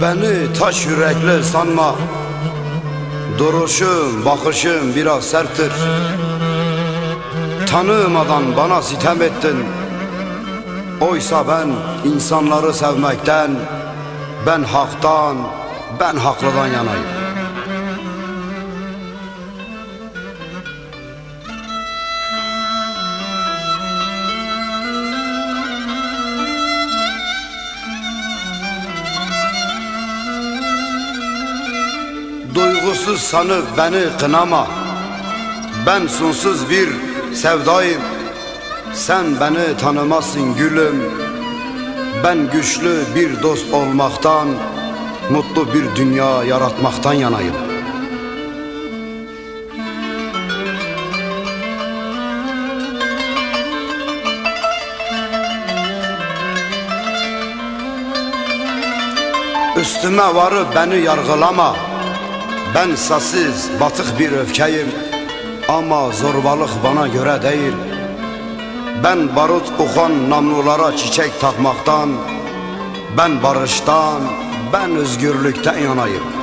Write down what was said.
Beni taş yürekli sanma, duruşum, bakışım biraz serttir. Tanımadan bana sitem ettin. Oysa ben insanları sevmekten, ben haktan, ben haklıdan yanayım. Duygusuz sanıp beni kınama, ben sonsuz bir sevdayım. Sen beni tanımazsın gülüm. Ben güçlü bir dost olmaktan, mutlu bir dünya yaratmaktan yanayım. Üstüme varıp beni yargılama. Ben sessiz, batık bir öfkeyim. Ama zorbalık bana göre değil. Ben barut kokan namlulara çiçek takmaktan, ben barıştan, ben özgürlükten yanayım.